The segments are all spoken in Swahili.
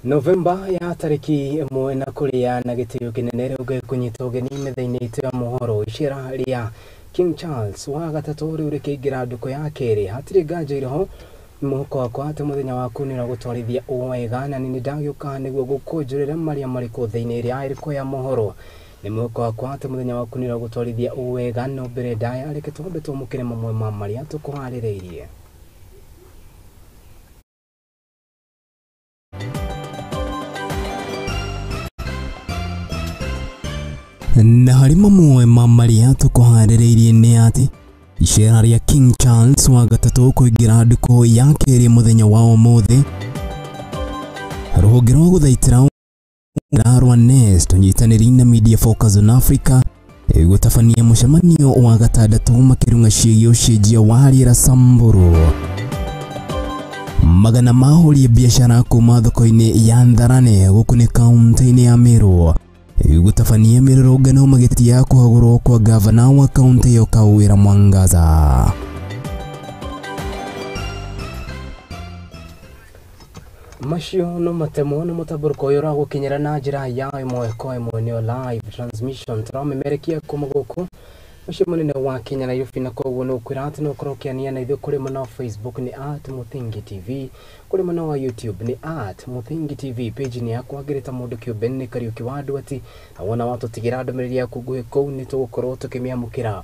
Novemba ya tariki ĩmwe na kuria na gĩtĩo kĩnene rĩu gĩkũnyita ũgeni metha-inĩ itũ ya Mohoro icera rĩa King Charles wa gatatũ rĩu rĩkĩingĩra nduko ya kerĩ hatirĩ nganja iriho mũhuko wakwa atĩ mũthenya waku nĩ ũragũtwarithia wega na nĩ ndagĩũka nĩguo gũkũnjũrĩra marĩa marĩkũ thĩinĩ rĩa irĩko ya Mohoro nĩ mũhuko wakwa atĩ mũthenya waku nĩ ũragũtwarithia wega no mbere ndaya reke twambe twamũkĩre mamwe ma marĩa tũkũharĩrĩirie. Na harĩ mamwe ma marĩa tũkũharĩrĩirie nĩ atĩ icera rĩa King Charles wa gatatũ kũingĩra nduko ya kerĩ mũthenya wa ũmũthĩ rũhonge rwa gũthaitĩra rwa Nest ũnyitanĩri na Media Focus on Africa gũtabania mũcemanio wa gatandatũ makĩrunga ciĩgiĩ ũcenjia wa rĩera Samburu. Magana ma ahũri biacara kuma thoko-inĩ ya Ntharane gũkũ nĩ kaunti-inĩ ya Meru gũtabania mĩrũrũngano magĩtia kũhagũrwo kwa gavana wa kaunti ĩyo Kawĩra Mwangaza. Macio no matemo na mũtamburũko ũyũ ũragũkinyĩra na njĩra ya ĩmwe kwa ĩmwe nĩyo live transmission tũramĩmerekia kuma gũkũ mũciĩ mũnene wa Kenya Nairobi na koguo nĩ ũkwĩra atĩ no ũkorwo ũkĩania na ithuĩ kũrĩ mwena wa Facebook nĩ @Muthingi TV, kũrĩ mwena wa YouTube nĩ @Muthingi TV, page ni yakwa ngĩrĩta mũndũ kĩũmbe nĩ Kariuki wa Ndwati wona watũtigĩra ndũmĩrĩri yaku nguhĩ kũu nĩ tũgũkorwo tũkĩmĩamũkĩra.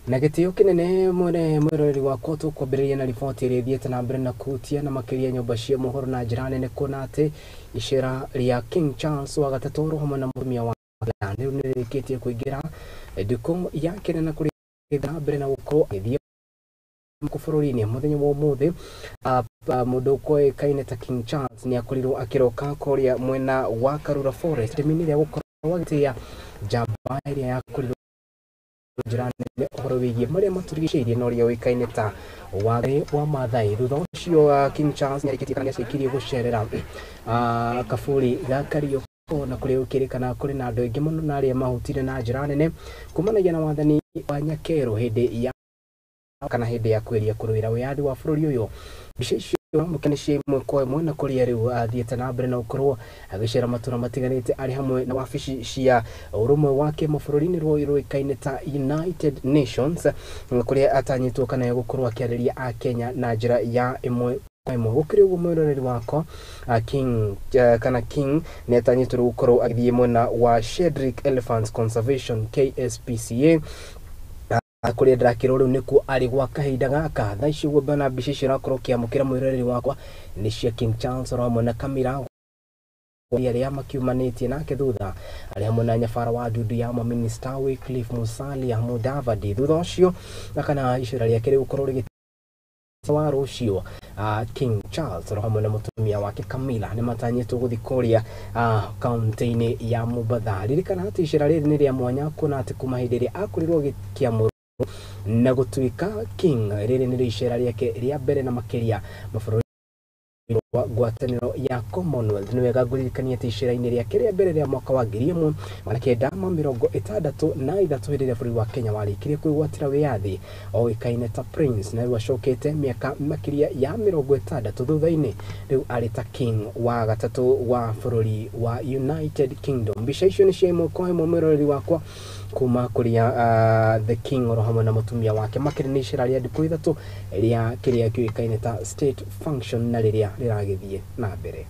Na gĩtĩo kĩnene mwĩroreri wakwa tũkwambĩrĩria na riboti ĩrĩa ĩthiĩte na mbere na kuhutia na makĩria nyũmba cia mohoro na njĩra nene kuona atĩ icera rĩa King Charles wa gatatũ hamwe na mũtumia wa rĩu nĩ rĩkĩtie kũingĩra nduko ya kerĩ na kũrĩa mbere na gũkorwo agĩthiĩ bũrũri-inĩ mũthenya wa ũmũthĩ. Mũndũ ũĩkaine ta King Charles nĩ akorirwo akĩroka kũrĩa mwena wa Karura Forest mĩini ĩrĩa gũkorwo agĩtĩa njamba ĩrĩa yakorirwo njĩra nene ũhoro wĩgiĩ marĩa matũrigicĩirie na ũrĩa ũĩkaine ta Wangari wa Maathai. Thutha ũcio King Charles nĩ arĩkĩtie kana nĩacokirie gũcerera kabũri ga Kariuki na kũrĩa gũkĩrĩkana kũrĩ na andũ aingĩ mũno na arĩa mahutire na njĩra nene kumanagia na wathani wa Nyakeru hĩndĩ ya kana hĩndĩ ya kwĩria kũrũĩra wĩyathi wa bũrũri ũyũ. Mbica icio mũkenecia ĩmwe kwa ĩmwe na kũrĩa rĩu athiĩte na mbere na gũkorwo agĩcera matũra matiganĩte arĩ hamwe na wabici cia ũrũmwe wa kĩmabũrũri-inĩ rũĩkaine ta United Nations kũrĩa atanyitwo kana gũkorwo akĩarĩria Akenya na njĩra ya ĩmwe gũkĩrĩ ũguo mwĩroreri wakwa King nĩ atanyitwo gũkorwo agĩthiĩ mwena wa Shedrick Elephants Conservation KSPCA kũrĩa ndĩrakĩrwo rĩu nĩkuo arĩ gwa kahinda gaka. Thaa ici ũguo mbana mbica icio ũrakorwo ũkĩamũkĩra mwĩroreri wakwa nĩ cia King Charles hamwe na Kamira arĩa makiumanĩtie nake thutha arĩ hamwe na nyabara wa ndudu ya Minister Wycliffe Musalia Mudavadi. Thutha ũcio na kana icera rĩake rĩgũkorwo rĩgĩ wa rũciũ King Charles hamwe na mũtumia wake Kamila nĩ matanyĩtwo gũthiĩ kũrĩa kaunti-inĩ ya Mombasa. Ririkana atĩ icera rĩrĩ nĩ rĩa mwanya kuona atĩ kuma hĩndĩ ĩrĩa akorirwo gĩkĩamũrwo na gũtuĩka King, rĩrĩ nĩ icera rĩake rĩa mbere na makĩria mabũrũri ngwatanĩro ya Commonwealth. Nĩ wega ngũririkanie atĩ icera-inĩ rĩake rĩa mbere rĩa mwaka wa 1963 hĩndĩ ĩrĩa bũrũri wa Kenya warĩkirie kwĩgwatĩra wĩyathi oĩkaine ta Prince na rĩu acokete mĩaka makĩria ya 60 thutha-inĩ rĩu arĩ ta King wa gatatũ wa bũrũri wa United Kingdom. Mbica icio nĩ cia ĩmwe kwa ĩmwe mwĩroreri wakwa kuma kũrĩa the King oro hamwe na mũtumia wake makĩrĩ nĩ icera rĩa ndukũ ithatũ rĩa kĩrĩa kĩoĩkaine ta state function na rĩrĩa rĩragĩthiĩ na mbere.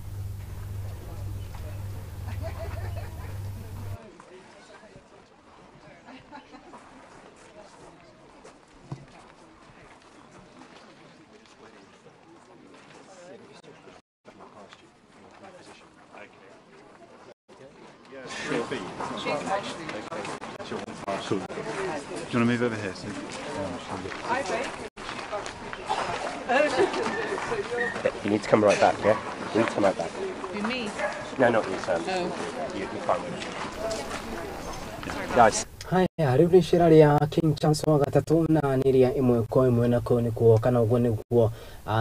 Cool. Do you want to move over here? So? You need to come right back, yeah? You need to come right back. You me? No, not you, Sam. Oh. You're fine with it. Guys. Hi. Riu ni shira ria King Charles wa gatatu na niria imwe kwa imwe na ko ni kuo kana ugo ni kuo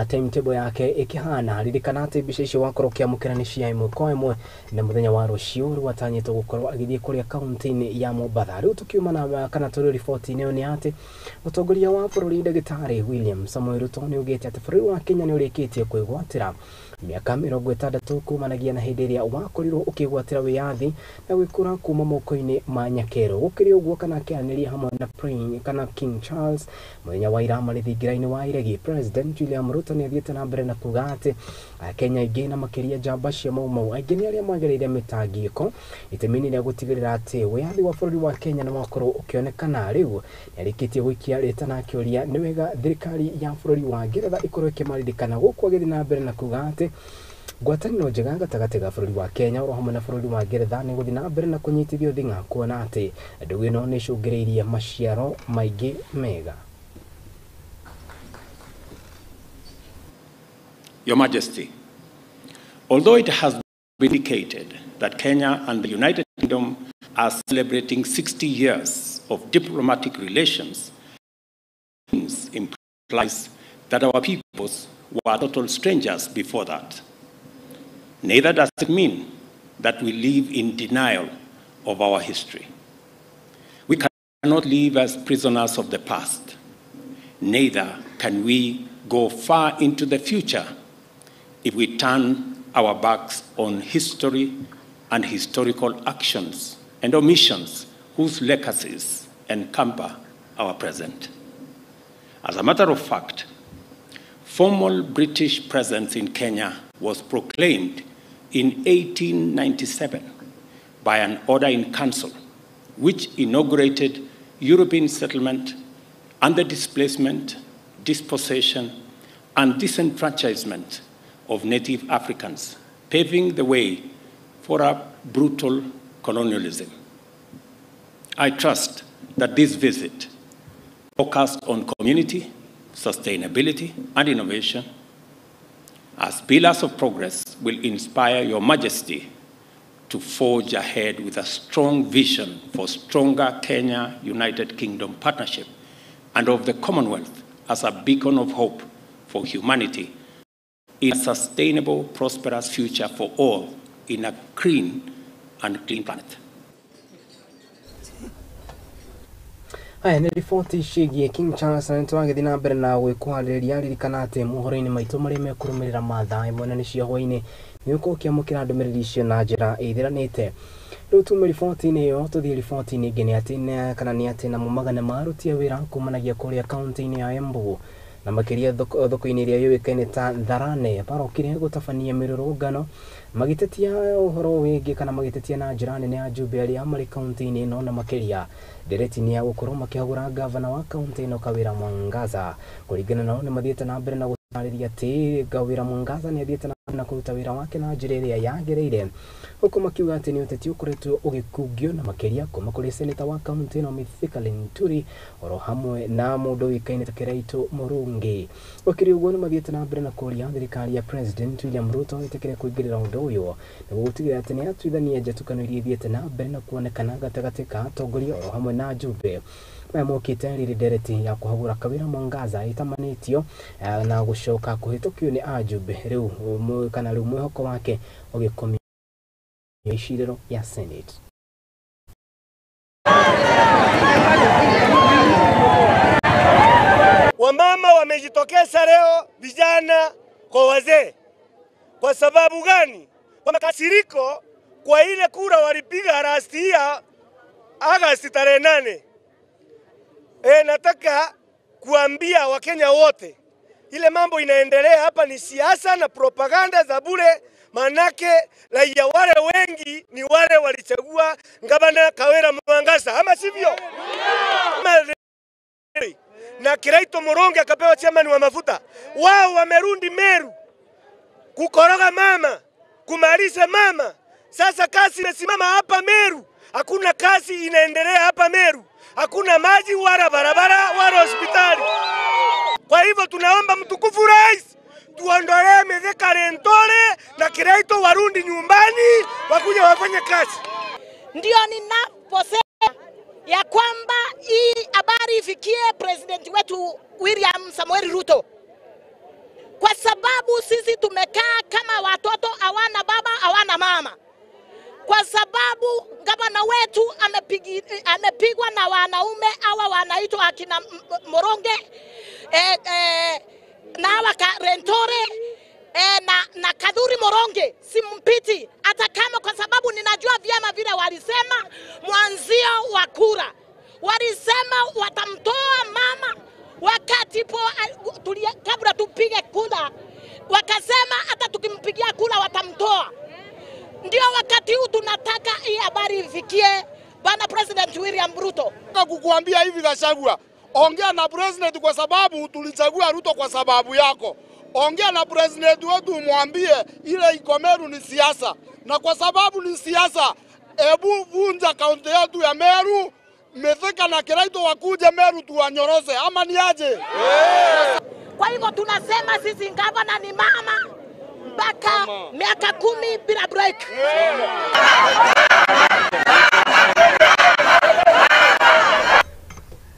timetable yake ikihana ririkana ati bica icio wakorokia mukirani cia imwe kwa imwe na muthenya wa rucio rwatanyitwo gukorwo agithie kuria kaunti-ini ya Mombasa. Riu tukiuma na kana turi report ino ni ati mutongoria wa bururi Ndagitari William Samoei Ruto ni ugite ati bururi wa Kenya ni urikitie kwigwatira miaka 60 kumanagia na hindi iria wakorirwo ukigwatira wiyathi na gwikura kuma moko-ini ma Nyakero. Gukiri uguo kana kianiria hamwe na Prince kana King Charles muthenya wa ira marithingira-ini wa iregi President William Ruto ni athiete na mbere na kuga ati Kenya ingi na makiria jamba cia maumau aingi ni aria magiriire mitangiko itemini ria gutigirira ati wiyathi wa bururi wa Kenya ni wakorwo ukionekana. Riu yarikitie gwikia rita na akioria ni wega thirikari ya bururi wa Ngeretha ikorwo ikimaririkana guku agithi na mbere na kuga ati ngwataniro njega gatagati ga bururi wa Kenya oro hamwe na bururi wa Ngeretha ni guthi na mbere na kunyitithio thinga kuona ati ndugu ino ni cungiriirie maciaro maingi mega. Your Majesty, although it has been indicated that Kenya and the United Kingdom are celebrating 60 years of diplomatic relations, it implies that our peoples were total strangers before that. Neither does it mean that we live in denial of our history. We cannot live as prisoners of the past. Neither can we go far into the future if we turn our backs on history and historical actions and omissions whose legacies encumber our present. As a matter of fact, formal British presence in Kenya was proclaimed in 1897 by an order in council, which inaugurated European settlement and the displacement, dispossession, and disenfranchisement of native Africans, paving the way for a brutal colonialism. I trust that this visit, focused on community, sustainability, and innovation, as pillars of progress, will inspire Your Majesty to forge ahead with a strong vision for stronger Kenya-United Kingdom partnership and of the Commonwealth as a beacon of hope for humanity in a sustainable, prosperous future for all in a clean and clean planet. Haya ni ripoti ciĩgiĩ King Charles na nitwagithi na mbere na gwĩkwarĩrĩria ririkana atĩ mohoro-inĩ maitũ marĩa mekũrũmĩrĩra mathaa imwe na nĩ cia hwaĩ-inĩ nĩ ũkũkĩamũkĩra ndũmĩrĩri icio na njĩra ĩthiranĩte. Rĩu tume riboti-inĩ ĩyo tũthiĩ riboti-inĩ ĩngĩ nĩ atĩ kana nĩ atĩ namo magana marutia wĩra kumanagia kũrĩa kaunti-inĩ ya Embu na makiria thoko-inĩ iria yũĩkaine ta Tharane barokire gũtabania mĩrũrũngano magĩtetia ũhoro wĩgiĩ kana magĩtetia na njĩra nene ajumbe arĩa marĩ kaunti-inĩ ĩno na makiria nderetini ya gũkorwo makĩhagũra gavana wa kaunti ĩno Kawĩra Mwangaza. Kũringana nao nĩ mathiĩte na mbere na gũtarĩria atĩ Kawĩra Mwangaza nĩ athiĩte na kũruta wĩra wake na njĩra ĩrĩa yagĩrĩire, huku makiuga atĩ nĩ ũteti ũkoretwo ũgĩkungio na makĩria kuma kũrĩ seneta wa kaunti ĩno Mithika Linturi oro hamwe na mũndũ ũĩkaine ta Kĩraitũ Mũrũngi. Gũkĩrĩ ũguo nĩ mathiĩte na mbere na kũria thirikari ya President William Ruto ĩtĩkĩre kũingĩrĩra ũndũ ũyũ nĩguo gũtigĩrĩra atĩ nĩ atuithania njatũkano iria ithiĩte na mbere na kuonekana gatagatĩ ka atongoria oro hamwe na ajumbe maya mokĩte rĩrĩ ndereti ya kũhagũra Kawĩra Mwangaza ĩtamanĩtio na gũcoka kũhĩtũkio nĩ ajumbe. Rĩu kana rĩu mwĩhoko wake ũgĩkomio icirĩro ya Senate. Wamama wamejitokeza leo, vijana kwa wazee. Kwa sababu gani? Kwa makasiriko kwa ile kura walipiga last year Agosti tarehe 8. Nataka kuambia Wakenya wote ile mambo inaendelea hapa ni siasa na propaganda za bure, manake raia wale wengi ni wale walichagua gavana Kawĩra Mwangaza, ama sivyo? Na Kĩraitũ Mũrũngi akapewa chairman wa mafuta. Wao wamerundi Meru kukoroga mama, kumalisha mama. Sasa kazi imesimama hapa Meru. Hakuna kazi inaendelea hapa Meru. Hakuna maji wala barabara wala hospitali. Kwa hivyo tunaomba mtukufu rais tuondolee Mithika Linturi na Kĩraitũ warundi nyumbani wakuja wafanye kazi. Ndio ninaposema ya kwamba hii habari ifikie president wetu William Samoei Ruto, kwa sababu sisi tumekaa kama watoto hawana baba hawana mama, kwa sababu gavana wetu amepigwa na wanaume hawa wanaitwa akina Moronge na Rentore na Kadhuri Moronge simpiti, hata kama kwa sababu ninajua vyema vile walisema mwanzio wa kura, walisema watamtoa mama wakati kabla tupige kura, wakasema hata tukimpigia kura watamtoa. Ndio wakati huu tunataka hii habari ifikie Bwana President William Ruto. Kukuambia hivi Gachagua, ongea na president kwa sababu tulichagua Ruto kwa sababu yako. Ongea na president wetu umwambie ile iko Meru ni siasa. Na kwa sababu ni siasa, ebu vunja kaunti yetu ya Meru, Mithika na Kiraito wakuje Meru tuwanyoroze, ama ni aje? Kwa hivyo tunasema sisi gavana ni mama mpaka miaka 10 bila break.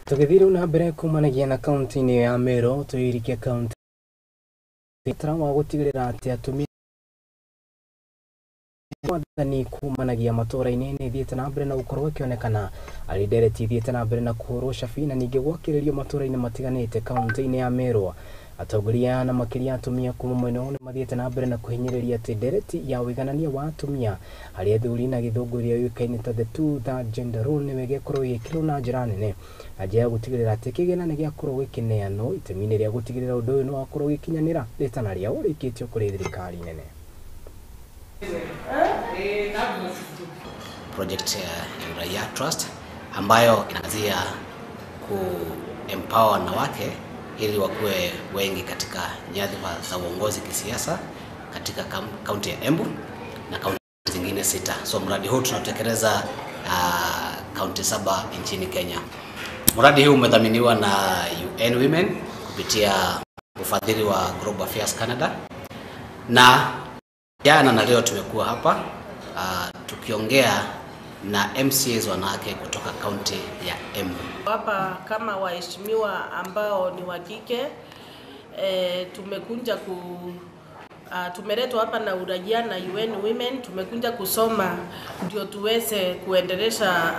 Tukithira una mbere kumanagia na kaunti-ini ya Meru, tuirikia kaunti trawa gutigirira ati atumia wathani kumanagia matora-ini ni thiete na mbere na gukorwo ikionekana ari ndereti thiete na mbere na kuhurwo cabi na ningi gwakiririo matora-ini matiganite kaunti-ini ya Meru. Atongoria na makiria atumia kuma mwena ni mathiete na mbere na kuhinyiriria ati ndereti ya wiganania wa atumia hari athuri na githunguria yukaine ta the two-third gender rule ni wegekorwo igikirwo na njira nene ajia gutigirira ati kigena ni giakorwo gikineano itemini ria gutigirira undu uyu no akorwo gikinyanira ritana ria urikitio kuri thirikari nene. Project ya Uraia Trust ambayo inaanzia ku-empower wanawake ili wakuwe wengi katika nyadhifa za uongozi kisiasa katika kaunti ya Embu na kaunti zingine 6. So mradi huu tunatekeleza kaunti 7 nchini Kenya. Mradi huu umedhaminiwa na UN Women kupitia ufadhili wa Global Affairs Canada, na jana na leo tumekuwa hapa tukiongea na MCAs wanawake kutoka kaunti ya Embu. Hapa kama waheshimiwa ambao ni wa kike, tumekuja tumeletwa hapa na Uraia na UN Women, tumekuja kusoma ndio tuweze kuendelesha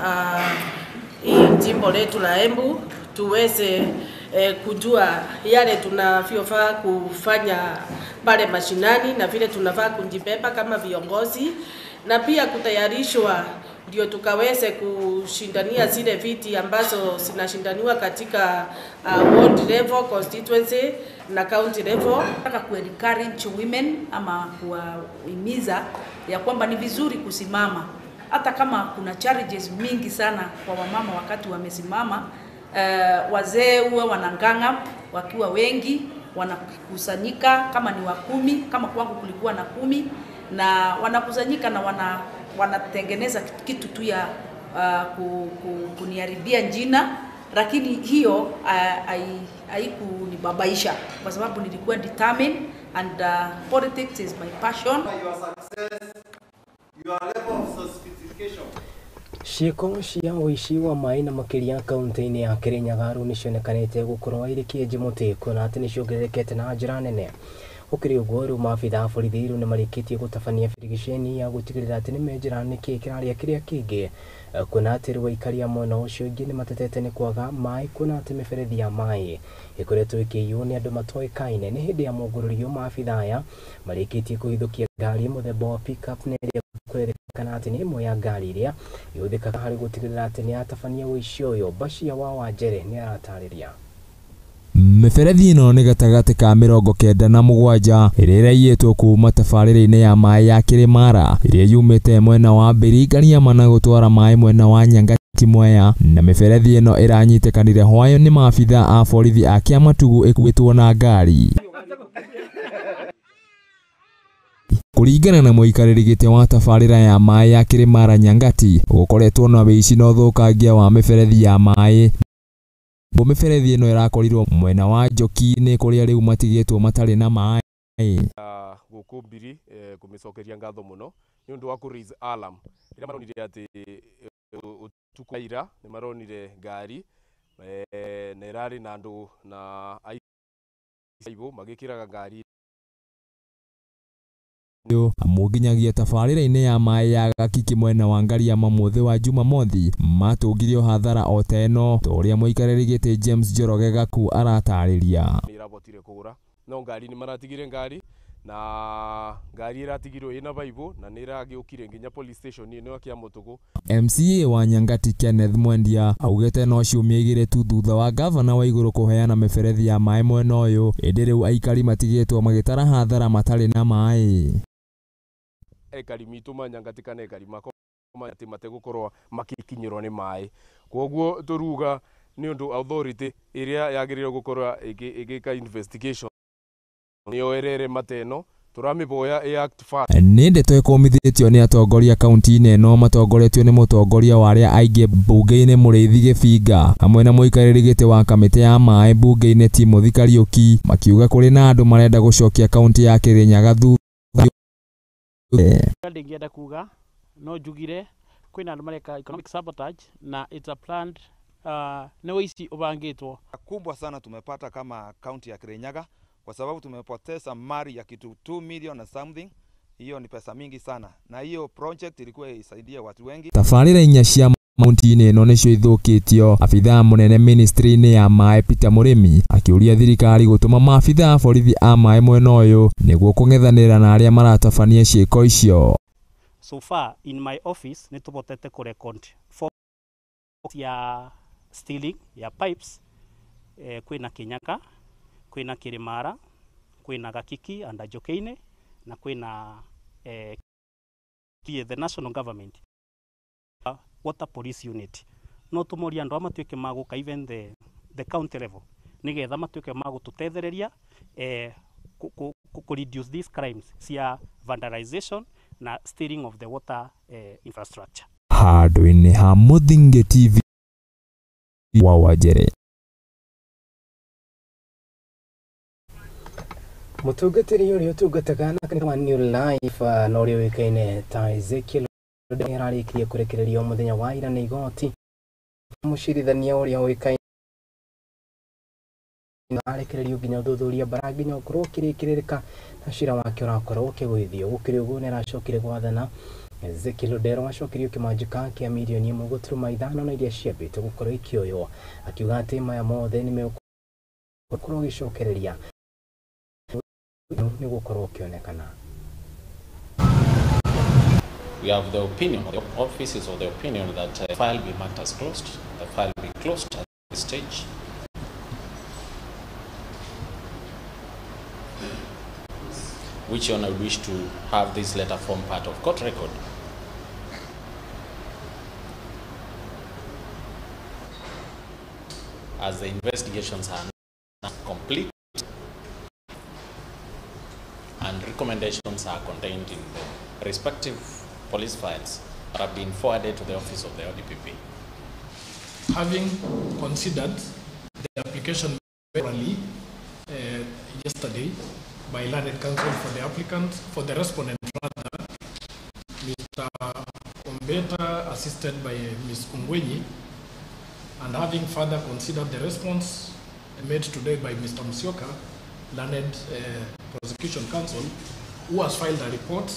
hii jimbo letu la Embu, tuweze kujua yale tunavyofaa kufanya pale mashinani na vile tunafaa kujibeba kama viongozi, na pia kutayarishwa ndio tukaweze kushindania zile viti ambazo zinashindaniwa katika ward level, constituency na county level. Nataka ku-encourage women ama kuwahimiza ya kwamba ni vizuri kusimama hata kama kuna challenges mingi sana kwa wamama wakati wamesimama. Wazee huwa wananganga wakiwa wengi, wanakusanyika kama ni wa 10, kama kwangu kulikuwa na 10, na wanakusanyika na wanatengeneza kitu tu ya kuniharibia jina, lakini hiyo haikunibabaisha kwa sababu nilikuwa determined and politics is my passion. Your success, your level of sophistication. Ciiko cia uici wa mai na makiria kaunti-ini ya Kirinyaga ni cionekanite gukorwo irikie njimutiko na ati ni ciongererekete na njira nene. Ukiri uguo riu maabitha a borithi riu ni marikitie gutabania birigiceni ya gutigirira ati ni menjira niki kiraria kiria kingi kuna ati riu ikaria mwena ucio ingi ni matetete ni kwaga mai kuna ati miberethi ya mai ikoretwo ikiiywo ni andu matoikaine. Ni hindi ya mongorerio maabitha aya marikitie kuhithukia ngari muthemba wa pickup na iria kwerekana ati ni imwe ya ngari iria yuthikaga hari gutigirira ati ni atabania uici uyu. Bashia wa Wanjere ni aratariria. Miberethi ino ni gatagati ka 97 iria iraiyitwo kuma tabarĩra-inĩ ya mai ya Kirimara iria yumĩte mwena wa Mbirigania mana gutwara mai mwena wa Nyangati Mwea, na miberethi ino iranyitekanire hwayo ni maabitha a borithi a Kiamatugu ikuĩtwo na ngari. Kuringana na muikarĩri gĩtĩ wa tabarĩra ya mai ya Kirimara Nyangati, gukoretwo na wĩici na ũthũkangia wa miberethi ya mai. Miberethi ino irakorirwo mwena wa Njoki-inĩ kuria riu matigĩtwo matarĩ na mai. Guku Mbiri kumicokeria ngatho muno ni undu wa ku raise alarm ira maronire ati tukaira ni maronire ngari na irari na andu na aibo magikiraga ngari amuginyagia tabarĩra-inĩ ya maĩ ya Gakiki mwena wa Ngariama mũthĩ wa Jumamothi matũngirio hathara o ta ĩno torĩa mũikarĩri gĩtĩ James Njoroge Gaku aratarĩria. Irabotire kugura no ngari ni maratigire ngari na ngari iratigirwo ina baibo na niragiukire nginya police station ino ya Mutugu. MCA wa Nyangati Kenneth Mwendia augete no ciumia igĩrĩ tu thutha wa gavana wa igũrũ kũheana mĩberethi ya maĩ mwena ũyũ ĩndĩ rĩu aikari matigĩtwo magĩtara hathara matarĩ na maĩ. Ekari mitu Nyangati kana ekari mako ati mategukorwo makikinyirwo ni maĩ koguo turuga ni undu authority iria yagĩrĩirwo gukorwo igika investigation niyo erere mateno turamiboya act fast. Nĩ ndeto ĩkũmithĩtio nĩ atongoria kaunti-inĩ ĩno matongoretio nĩ mũtongoria wa arĩa aingĩ mbunge-inĩ Mũrĩithi Gĩbinga hamwe na mũikarĩri gĩtĩ wa kamĩtĩ ya maĩ mbunge-inĩ Timothy Kariuki makiuga kũrĩ na andũ marenda gũcokia kaunti ya Kirinyaga thutha. Ndingĩenda kuga no njugire kwĩna andũ mareka economic sabotage na it's a planned nĩ wĩici ũbangĩtwo kubwa sana tumepata kama kaunti ya Kirinyaga kwa sababu tumepoteza mali ya kitu 2 million na something. Hiyo ni pesa mingi sana na hiyo project ilikuwa isaidie watu wengi. Tabarĩra inya cia kaunti-inĩ ĩno nĩcio ithũkĩtio. Abithaa mũnene ministry-inĩ ya maĩ Peter Mũrĩmi akĩũria thirikari gũtũma maabithaa borithi a maĩ mwena ũyũ nĩguo kũng'ethanĩra na arĩa maratabania ciĩko icio. So far in my office nĩ tũbotete kũrecord 4 ya stealing ya pipes kwĩna Kinyaka, kwĩna Kirimara, kwĩna Gakiki and Jokeine na kwĩna the national government water police unit no tũmoria andũ amatuĩke magũka even the county level nigetha matuĩke magũtũtethereria reduce these crimes cia vandalization na stealing of the water infrastructure. Handũ-inĩ ha Mũthingi TV wa Wajere. Mutungatĩri ũrĩa ũtungataga na kanitha wa New Life na ũrĩa wĩkaine ta Ezekiel ararĩkirie kũrekererio mũthenya wa ira nĩ igoti. Mũcirithania ũrĩa wĩkaine arekererio nginya ũthuthuria bara nginya ũkorwo ũkĩrĩkĩrĩrĩka na cira wake ũrakorwo ũkĩgũithio. Gũkĩrĩ ũguo nĩaracokire gwathana Ezekiel Odero acokirio kĩmanjĩka kĩa mirioni 1.5 na iria ciambĩte gũkorwo ikĩoywo akiuga atĩ maya mothe nĩmegũkorwo gĩcokereria We have the opinion, the office is of the opinion that the file be marked as closed, the file be closed at this stage. Which one I wish to have this letter form part of court record. As the investigations are not complete, and recommendations are contained in the respective police files that have been forwarded to the office of the ODPP. Having considered the application orally yesterday by learned counsel for the applicant, for the respondent rather, Mr. Ombeta, assisted by Ms. Ungwenyi, and having further considered the response made today by Mr. Musyoka, learned prosecution counsel, who has filed a report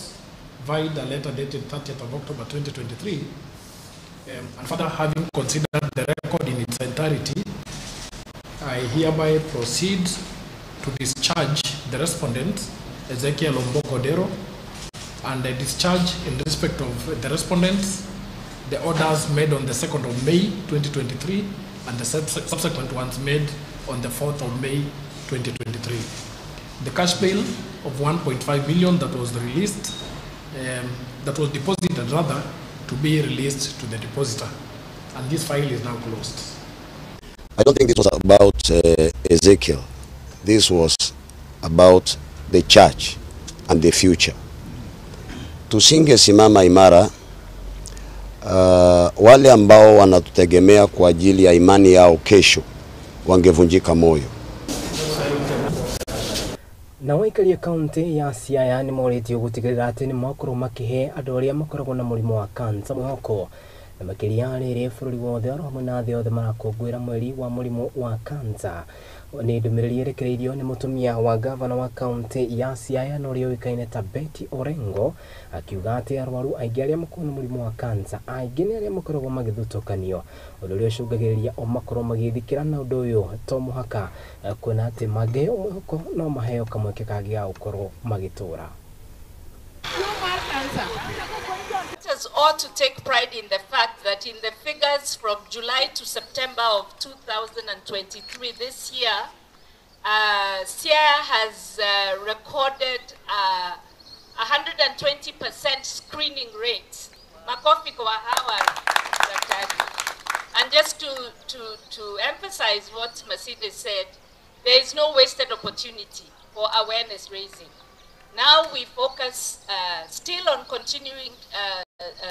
via a letter dated 30th of October 2023, and further having considered the record in its entirety, I hereby proceed to discharge the respondent, Ezekiel Odero, and I discharge in respect of the respondents the orders made on the 2nd of May 2023 and the subsequent ones made on the 4th of May 2023. The cash bail of 1.5 million that was released, that was deposited rather, to be released to the depositor. And this file is now closed. I don't think this was about Ezekiel. This was about the church and the future. Tusingesimama imara, wale ambao wanatutegemea kwa ajili ya imani yao kesho wangevunjika moyo. Na waikaria kaunti ya Siaya ni moritio gutigirira ati ni makorwo makihe andu aria makoragwo na murimo wa cancer mwako na makiria riri bururi wothe oro na thĩ yothe marakũngũĩra mweri wa mũrimũ wa kansa. Ni Ndumiriri yerekereirio ni mutumia wa gavana wa kaunti ya Siaya no rio ikaine ta Betty Orengo akiuga ati arwaru aingi aria makona mũrimũ wa kansa aingi ni aria makoragwo magithutokanio undu uria ucungagiriria o makorwo magithikira na undu uyu to muhaka kuona ati mageo mwihoko no maheo kamweke kagi ga gukorwo magitura. Let us ought to take pride in the fact that in the figures from July to September of 2023 this year, Siaya has recorded 120% screening rate. Makofi kwa hawa daktari. And just to emphasize what Mercedes said, there is no wasted opportunity for awareness raising. Now we focus still on continuing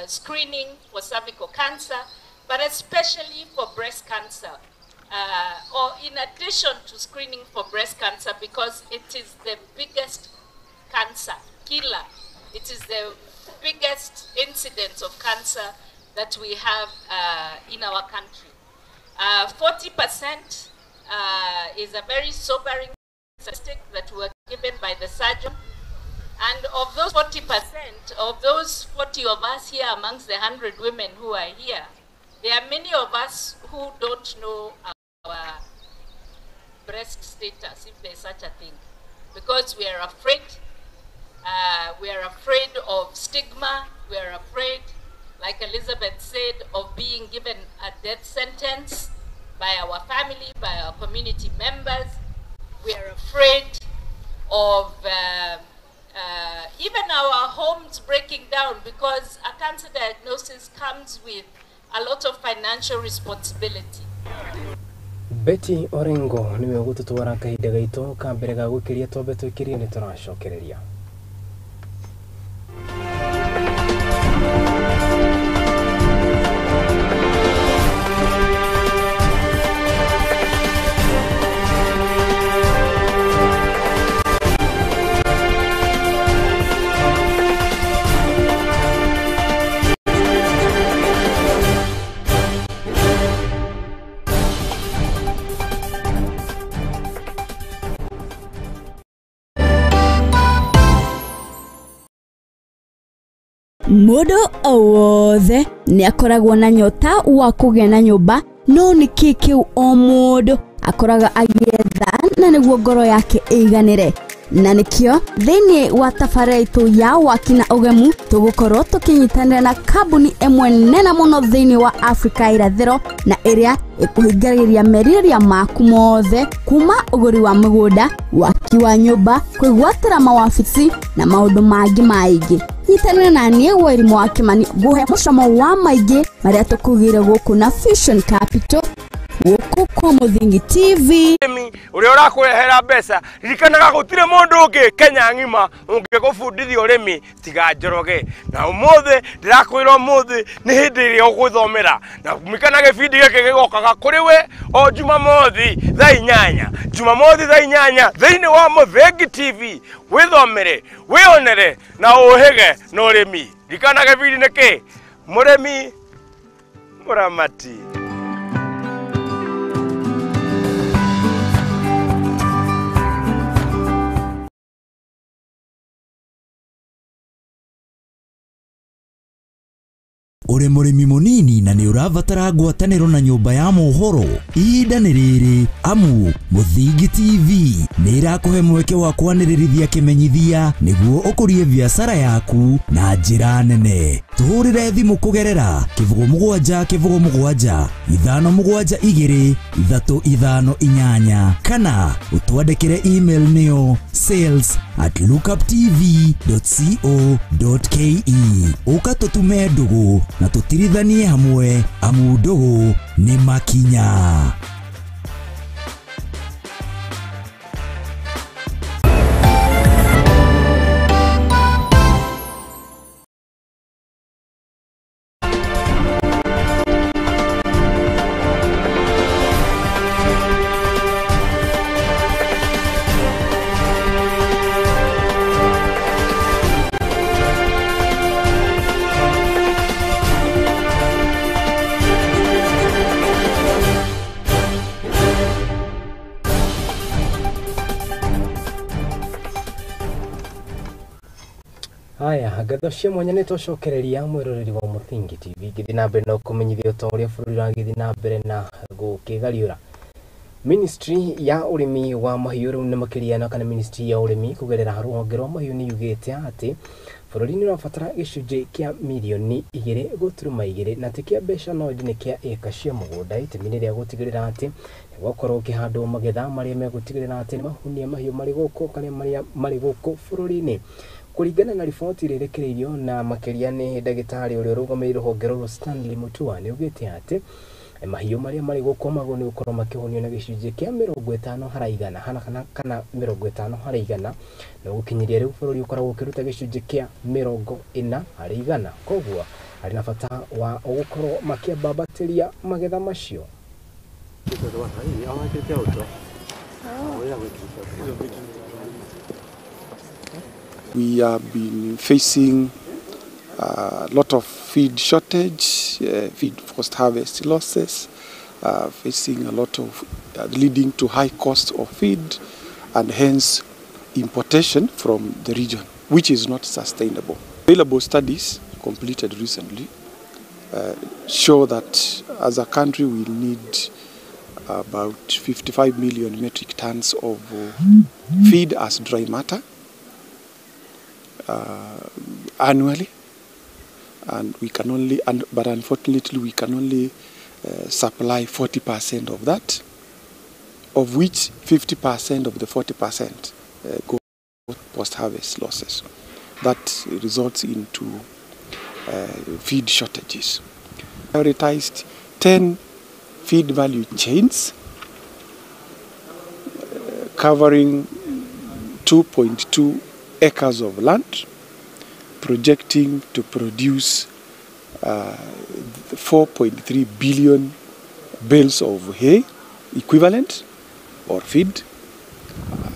screening for cervical cancer, but especially for breast cancer, or in addition to screening for breast cancer, because it is the biggest cancer killer. It is the biggest incidence of cancer that we have in our country. 40% is a very sobering statistic that were given by the surgeon. And of those 40%, of those 40 of us here amongst the 100 women who are here, there are many of us who don't know our breast status, if there's such a thing, because we are afraid. We are afraid of stigma. We are afraid, like Elizabeth said, of being given a death sentence by our family, by our community members. We are afraid of even our homes breaking down, because a cancer diagnosis comes with a lot of financial responsibility. Betty Orengo niwe gututwara kahinda gaito ka mbere ga gukiria tobe twikirie ni turacokereria. Mundu wothe ni akoragwo na nyota wa kugĩa na nyũmba, no nĩ kiu o mundu akoraga agietha na nĩguo ngoro yake ĩiganĩre. Na nĩkĩo thĩinĩ wa tabarĩra itũ ya waki na ũgemu tũgũkorwo tũkĩnyitanĩra na kambuni ĩmwe nene mũno thĩinĩ wa Afrika irathĩro na ĩrĩa ĩkũhingagĩria merirĩria maku mothe kuma ũgũri wa mĩgũnda, waki wa nyũmba, kwĩgwatĩra mawabici na maũndũ mangĩ maingĩ. Nyitanĩra na niĩ Wairimu wa Kimani guhe mũcamo wa maingĩ marĩa tũkugĩre gũkũ na Vision Capital gũkũ kwa Muthingi TV. Uria urakurehera mbeca ririkanaga gutire mundu ungi Kenya ng'ima ungigubundithia urimi tiga Njoroge. Na umuthi ndirakwira umuthi ni hindi iria uguthomera na mikana gibindi giki gigokaga kuri we o Jumamothi thaa 8 Jumamothi thaa 8 thiini wa Muthingi TV withomere wionere na uhige na urimi. Ririkana gibindi niki murimi muramati. Uri murimi munini na ni urabatara ngwatanĩro na nyũmba ya Mohoro, ihinda nĩ rĩrĩ, amu Muthingi TV nĩ irakuhe mweke wa kwanĩrĩrithia kĩmenyithia nĩguo ũkũrie biacara yaku na njĩra nene. Tuhũrĩre thimũ kũgerera 0777 572 358 kana ũtwandĩkĩre email nĩyo sales@lookuptv.co.ke. Ũka tũtume ndũgũ na tũtirithanie hamwe, amu ndũgũ nĩ makinya. Haya, gathocia mwanya nĩ tũcokereria mwĩroreri wa Mũthingi TV gĩthiĩ na mbere na kũmenyithia ũtorĩa bũrũri ũragĩthiĩ na mbere na gũkĩgariũra. Ministry ya ũrĩmi wa mahiũ rĩu nĩ makĩria na kana ministry ya ũrĩmi kũgerera rũhonge rwa mahiũ nĩ yugĩte atĩ bũrũri nĩ ũrabatara gĩcunjĩ kĩa mirioni 2.2 na atĩ kĩa mbeca no nĩ kĩa eka cia mũgũnda itemi nĩ rĩa gũtigĩrĩra atĩ gũkorwo kĩhandwo magetha marĩa megũtigĩrĩra atĩ nĩ mahunia mahiũ marĩ gũkũ kana marĩ gũkũ bũrũri-inĩ. Kuringana na riboti irerekereirio na makĩria nĩ ndagĩtarĩ ũrĩa ũrũgamĩrĩire rũhonge rũrũ Stanley Mutua nĩ ugĩte atĩ mahiũ marĩa marĩ gũkũ mago nĩ gũkorwo makĩhonio na gĩcunjĩ kĩa 50 harĩ igana kana 50 harĩ igana na gũkinyĩria rĩu bũrũri ũkoragwo ũkĩruta gĩcunjĩ kĩa 40 harĩ igana. Koguo arĩ na bata wa gũkorwo makĩambambatĩria magetha macio. We have been facing a lot of feed shortage, feed post-harvest losses, facing a lot of leading to high cost of feed and hence importation from the region, which is not sustainable. Available studies completed recently show that as a country we need about 55 million metric tons of feed as dry matter annually, and we can only, but unfortunately we can only supply 40% of that, of which 50% of the 40% go post-harvest losses. That results into feed shortages. Prioritized 10 feed value chains covering 2.2 acres of land, projecting to produce 4.3 billion bales of hay equivalent or feed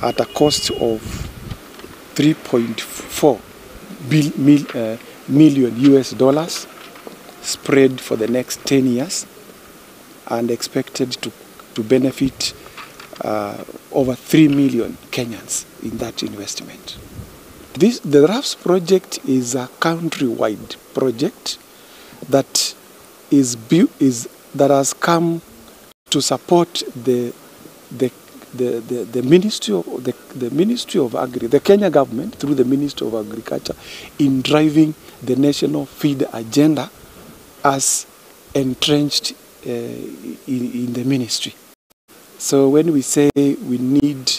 at a cost of 3.4 million US dollars spread for the next 10 years and expected to benefit over 3 million Kenyans in that investment. The RAFS project is a countrywide project that that has come to support the Ministry of Agri, the Kenya government through the Ministry of Agriculture in driving the national feed agenda as entrenched in the ministry. So when we say we need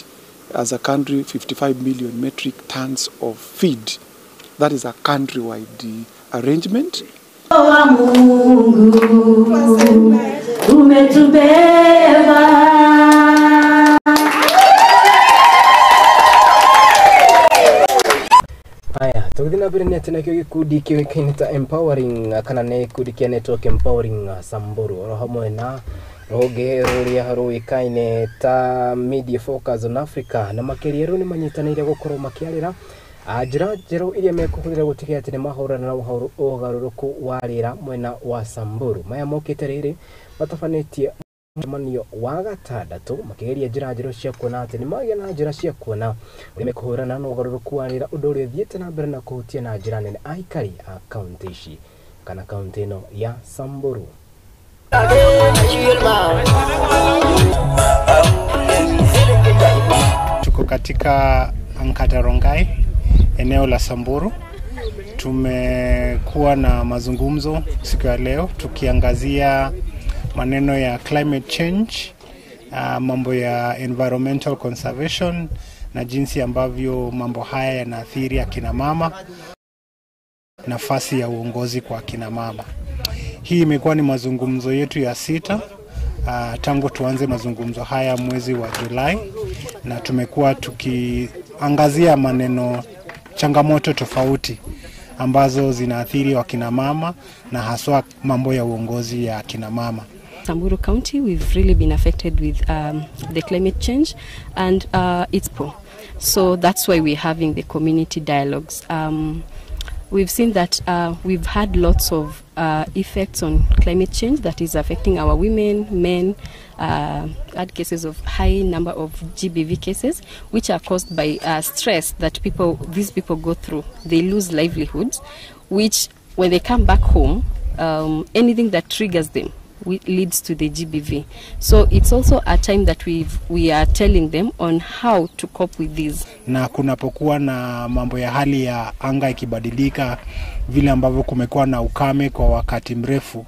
as a country 55 million metric tons of feed, that is a countrywide arrangement. Haya, tugithina mbere nĩ atĩ nakĩo gĩkundi kĩoĩkaine ta Empowering kana nĩ gĩkundi kĩa network Empowering Samburu oro hamwe na rũhonge rũrĩa rũĩkaine ta Media Focus on Africa na makĩria rĩu nĩ manyitanĩire gũkorwo makĩarĩra njĩra njerũ iria mekũhũthĩra gũtigĩrĩra atĩ nĩ mahũrana na ũgarũrũku wa rĩera mwena wa Samburu. Maya mokĩte rĩrĩ matabanĩtie mũcemanio wa gatandatũ makĩgeria njĩra njerũ cia kuona atĩ nĩ magĩa na njĩra cia kuona ũrĩa mekũhũrana na ũgarũrũku wa rĩera, ũndũ ũrĩa ũthiĩte na mbere na kũhutia na njĩra nene aikari a kaunti ici kana kaunti ĩno ya Samburu. Tuko katika Nkatarongai, eneo la Samburu. Tumekuwa na mazungumzo siku ya leo tukiangazia maneno ya climate change, mambo ya environmental conservation na jinsi ambavyo mambo haya yanaathiri akina mama, nafasi ya uongozi kwa akina mama. Hii imekuwa ni mazungumzo yetu ya 6 tangu tuanze mazungumzo haya mwezi wa Julai, na tumekuwa tukiangazia maneno changamoto tofauti ambazo zinaathiri wakina mama na haswa mambo ya uongozi ya akina mama. Samburu County, we've really been affected with the climate change and its so that's why we're having the community dialogues. we've seen that we've had lots of effects on climate change that is affecting our women, men, had cases of high number of GBV cases, which are caused by stress that these people go through. They lose livelihoods, which when they come back home, anything that triggers them leads to the GBV. So it's also a time that we are telling them on how to cope with this. Na kunapokuwa na mambo ya hali ya anga ikibadilika, vile ambavyo kumekuwa na ukame kwa wakati mrefu,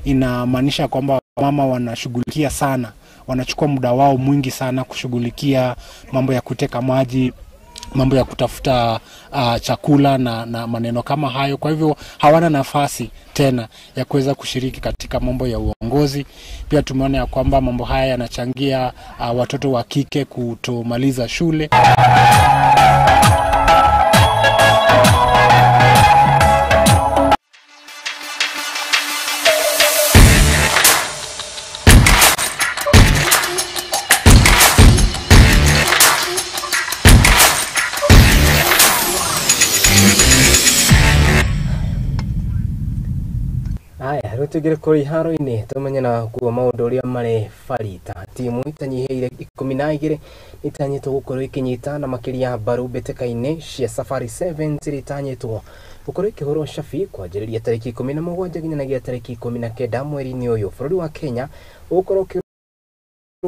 inamaanisha kwamba mama wanashughulikia sana, wanachukua muda wao mwingi sana kushughulikia mambo ya kuteka maji, mambo ya kutafuta chakula na maneno kama hayo. Kwa hivyo hawana nafasi tena ya kuweza kushiriki katika mambo ya uongozi. Pia tumeona ya kwamba mambo haya yanachangia watoto wa kike kutomaliza shule. Tugere kuri haro-ini tumenyana kuwa maundu uria mari farita timu itanyiheire 12 itanyitwo gukorwo ikinyita na makiria mbaru mbeteka-ini cia Safari 7 ziritanyitwo gukorwo ikihurwo shafi kwanjiriria tariki 17 nginyagia tariki 19 mweri-ini uyu. Bururi wa Kenya ukorwo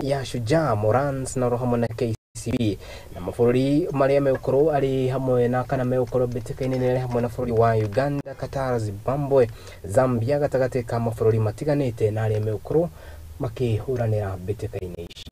ya Shujaa, Morans na rohamwe na KCB na mabũrũri maria megukorwo ari hamwe na kana megukorwo mbeteka-ini nĩ hamwe na bũrũri wa Uganda, Qatar, Zimbabwe, Zambia gatagati ka mabũrũri matiganĩte na aria megukorwo makihuranira mbeteka-ini ici.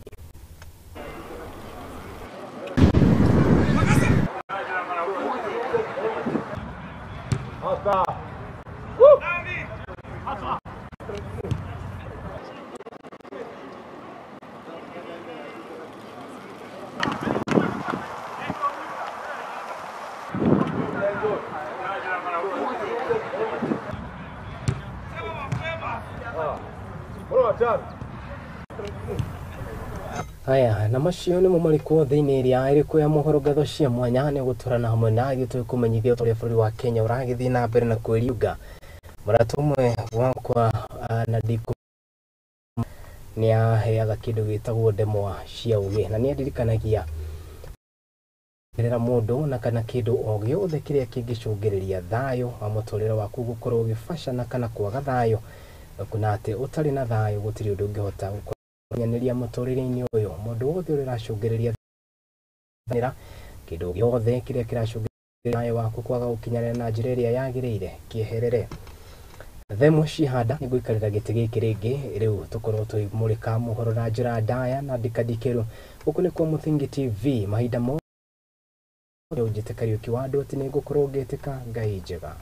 Haya na macio nĩ marĩkũ thĩinĩ ĩrĩa ĩrĩkũ ya mohoro gatho cia mwanya nĩ gũtwarana hamwe na gĩtũi kũmenyithia ũrĩa bũrũri wa Kenya ũragĩthiĩ na mbere na kwĩriunga. Mũratumwe wakwa na ndiko nĩ aheaga kĩndũ gĩtagwo ndemwa cia ũgĩ na nĩ aririkanagia rĩrĩa mũndũ na kana kĩndũ o gĩothe kĩrĩa kĩngĩcũngĩrĩria thayũ wa mũtũrĩre waku gũkorwo ũgĩbacana kana kwaga thayũ, kuna atĩ ũtarĩ na thayũ gũtirĩ ũndũ ũngĩhota gũkonyanĩria mũtũrĩre-inĩ ũyũ. Mũndũ wothe ũrĩa ũracũngĩrĩria kĩndũ gĩothe kĩrĩa kĩracũngĩrĩria thayũ waku kwaga gũkinyanĩra na njĩra ĩrĩa yagĩrĩire kĩeherere. Themo cihanda nĩ gũikarĩra gĩtĩ gĩkĩ rĩngĩ rĩu tũkorwo tũimũrĩka mohoro na njĩra ndaya na ndikadikeru. Gũkũ nĩ kwa Mũthingi TV mahinda mothe ũnjĩtĩkario kiwando atĩ nĩ ngũkorwo ngĩtĩka Ngai njega.